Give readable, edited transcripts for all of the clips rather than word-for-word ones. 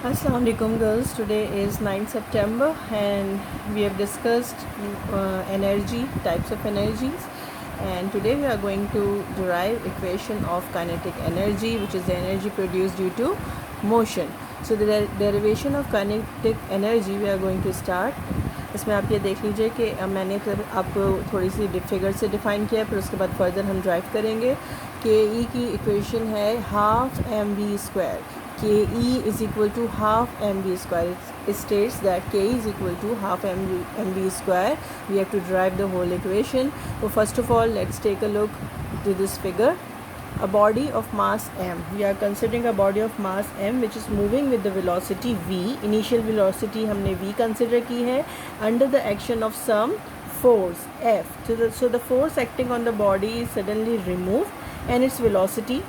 Assalamu alaikum girls. Today is 9th September and we have discussed energy, types of energies, and today we are going to derive equation of kinetic energy, which is the energy produced due to motion. So the derivation of kinetic energy we are going to start. इसमें आप ये देख लीजिए कि मैंने फिर आपको थोड़ी सी फिगर से डिफ़ाइन किया, फिर उसके बाद फर्दर हम ड्राइव करेंगे। के ई की इक्वेशन है half M we square. K E is equal to half M we square. It states that K is equal to half mv square. We have to derive the whole equation. So first of all, let's take a look to this figure. A body of mass m. We are considering a body of mass m which is moving with the velocity v. Initial velocity हमने v consider की है under the action of some force f. So the force acting on the body is suddenly removed and its velocity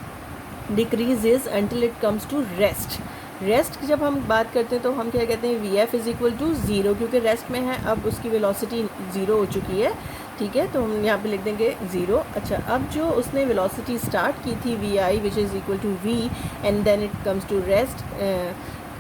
decreases until it comes to rest. Rest की जब हम बात करते हैं तो हम क्या कहते हैं, v f is equal to zero, क्योंकि रेस्ट में है, अब उसकी वेलोसिटी ज़ीरो हो चुकी है। ठीक है, तो हम यहाँ पे लिख देंगे ज़ीरो। अच्छा, अब जो उसने वेलोसिटी स्टार्ट की थी v i which is equal to v and then it comes to rest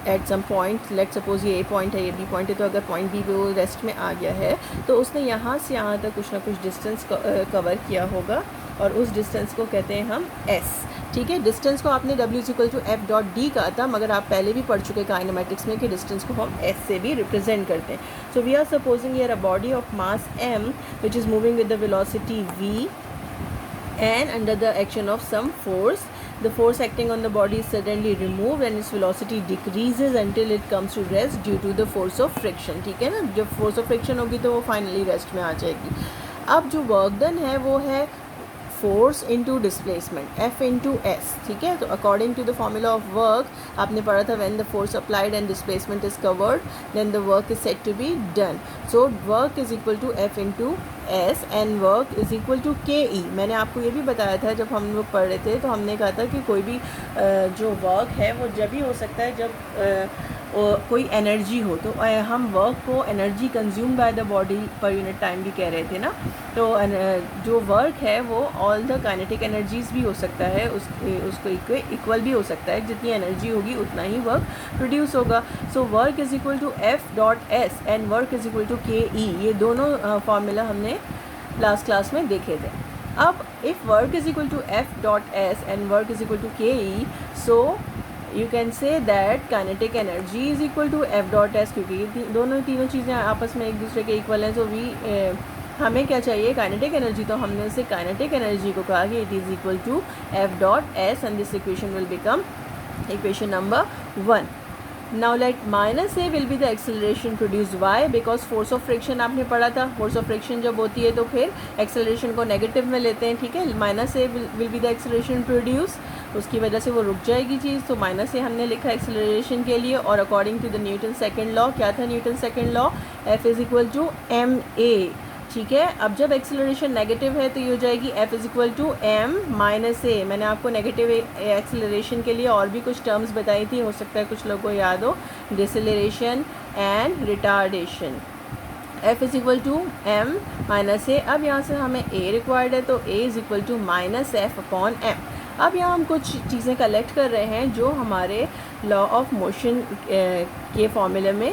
at some point, let suppose ये ए पॉइंट है, ये बी पॉइंट है, तो अगर पॉइंट बी पे वो रेस्ट में आ गया है तो उसने यहाँ से यहाँ तक कुछ ना कुछ डिस्टेंस कवर किया होगा और उस डिस्टेंस को कहते हैं हम एस। ठीक है, डिस्टेंस को आपने W is equal to f dot d कहा था, मगर आप पहले भी पढ़ चुके काइनेमेटिक्स में कि डिस्टेंस को हम एस से भी रिप्रेजेंट करते हैं। So we are supposing here a body of mass m which is moving with the velocity v and under the action of some force. The force acting on the body is suddenly removed and its velocity decreases until it comes to rest due to the force of friction. ठीक है ना, जब force of friction होगी तो वो finally rest में आ जाएगी। अब जो वर्क डन है वो है force into displacement f into s. ठीक है, तो according to the formula of work आपने पढ़ा था, when the force applied and displacement is covered then the work is said to be done. So work is equal to f into s and work is equal to K E. मैंने आपको ये भी बताया था जब हम लोग पढ़ रहे थे, तो हमने कहा था कि कोई भी जो वर्क है वो जब ही हो सकता है जब कोई एनर्जी हो, तो हम वर्क को energy consume by the body per unit time भी कह रहे थे ना। तो जो वर्क है वो ऑल द काइनेटिक एनर्जीज भी हो सकता है, उसको इक्वल भी हो सकता है, जितनी एनर्जी होगी उतना ही वर्क प्रोड्यूस होगा। So work is equal to f dot s and work is equal to K E. ये दोनों फार्मूला हमने लास्ट क्लास में देखे थे। अब if work is equal to f dot s and work is equal to K E, so you can say that kinetic energy is equal to f dot s, क्योंकि तीनों चीज़ें आपस में एक दूसरे के इक्वल हैं। तो हमें क्या चाहिए, काइनेटिक एनर्जी, तो हमने उसे काइनेटिक एनर्जी को कहा कि it is equal to f dot s and this equation will become equation number 1. Now let minus a will be the acceleration produced. Why? Because force of friction आपने पढ़ा था, force of friction जब होती है तो फिर acceleration को negative में लेते हैं। ठीक है, minus A will be the acceleration produced, उसकी वजह से वो रुक जाएगी चीज़, तो माइनस ए हमने लिखा एक्सेलरेशन के लिए। और according to the Newton second law, क्या था Newton second law, f is equal to m a. ठीक है, अब जब एक्सेलरेशन नेगेटिव है तो ये हो जाएगी F is equal to M minus A. मैंने आपको नेगेटिव एक्सेलरेशन के लिए और भी कुछ टर्म्स बताई थी, हो सकता है कुछ लोगों को याद हो, deceleration and retardation. F is equal to M minus A. अब यहाँ से हमें ए रिक्वायर्ड है, तो A is equal to minus F upon M. अब यहाँ हम कुछ चीज़ें कलेक्ट कर रहे हैं जो हमारे लॉ ऑफ मोशन के फॉर्मूले में,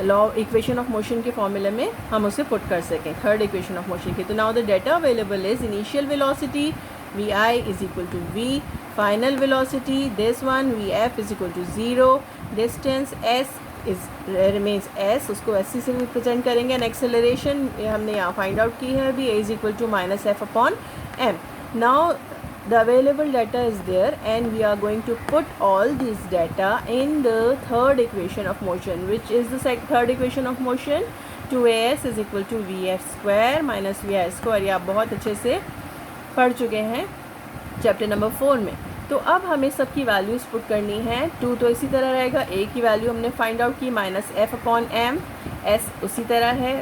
लॉ इक्वेशन ऑफ मोशन के फॉर्मूले में हम उसे पुट कर सकें, थर्ड इक्वेशन ऑफ मोशन की। तो now the data available is initial velocity v i is equal to v, final velocity this one v f is equal to zero, distance s is remains s, उसको s c से represent करेंगे, and acceleration हमने यहाँ find out की है अभी, A is equal to minus F upon M. Now the available data is there and we are going to put all this data in the third equation of motion, which is the third equation of motion. 2as is equal to vf square minus vi square. ये आप बहुत अच्छे से पढ़ चुके हैं chapter number 4 में। तो अब हमें सबकी वैल्यूज़ पुट करनी है। 2 तो इसी तरह रहेगा, a की वैल्यू हमने फाइंड आउट की minus F upon m, s उसी तरह है,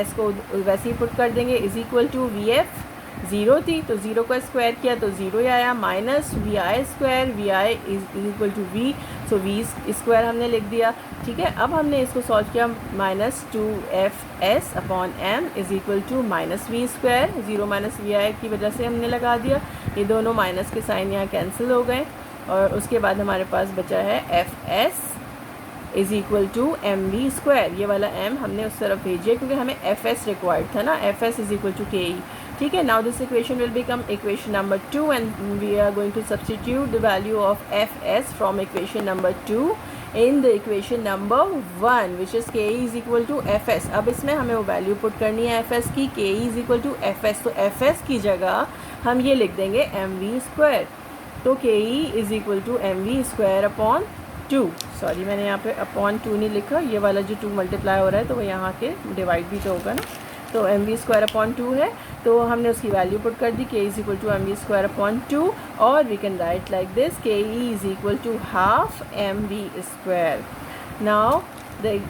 s को वैसे ही पुट कर देंगे, is equal to v f, zero थी तो ज़ीरो का स्क्वायर किया तो ज़ीरो ही आया, minus we i square, v i is equal to v, so v square हमने लिख दिया। ठीक है, अब हमने इसको सॉल्व किया, minus two F S upon M is equal to minus V square, zero minus we I की वजह से हमने लगा दिया, ये दोनों माइनस के साइन यहाँ कैंसिल हो गए, और उसके बाद हमारे पास बचा है f S is equal to M we square, ये वाला m हमने उस तरफ भेजिए क्योंकि हमें एफ एस रिक्वायर्ड था ना, F S is equal to K E. ठीक है, now this equation will become equation number 2 and we are going to substitute the value of F S from equation number 2 in the equation number 1 which is K E is equal to F S. अब इसमें हमें वो value put करनी है f s की, K E is equal to F s. तो f s की जगह हम ये लिख देंगे एम वी स्क्वायर. तो K E is equal to M we square upon 2. Sorry मैंने यहाँ पे अपॉन 2 नहीं लिखा, ये वाला जो 2 मल्टीप्लाई हो रहा है तो वो यहाँ के डिवाइड भी तो होगा ना. तो एम वी स्क्वायर अपॉन 2 है, तो हमने उसकी वैल्यू पुट कर दी, K is equal to M we square upon 2. और we can write like this, K E is equal to half M we square. Now the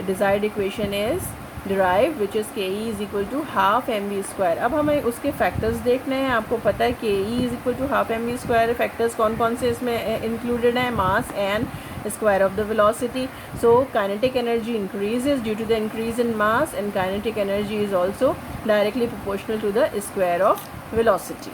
desired equation is derived which is ke is equal to half mv square. अब हमें उसके factors देखने हैं. आपको पता है ke is equal to half mv square. Factors कौन कौन से इसमें इंक्लूडेड हैं? Mass and square of the velocity. So kinetic energy increases due to the increase in mass and kinetic energy is also directly proportional to the square of velocity.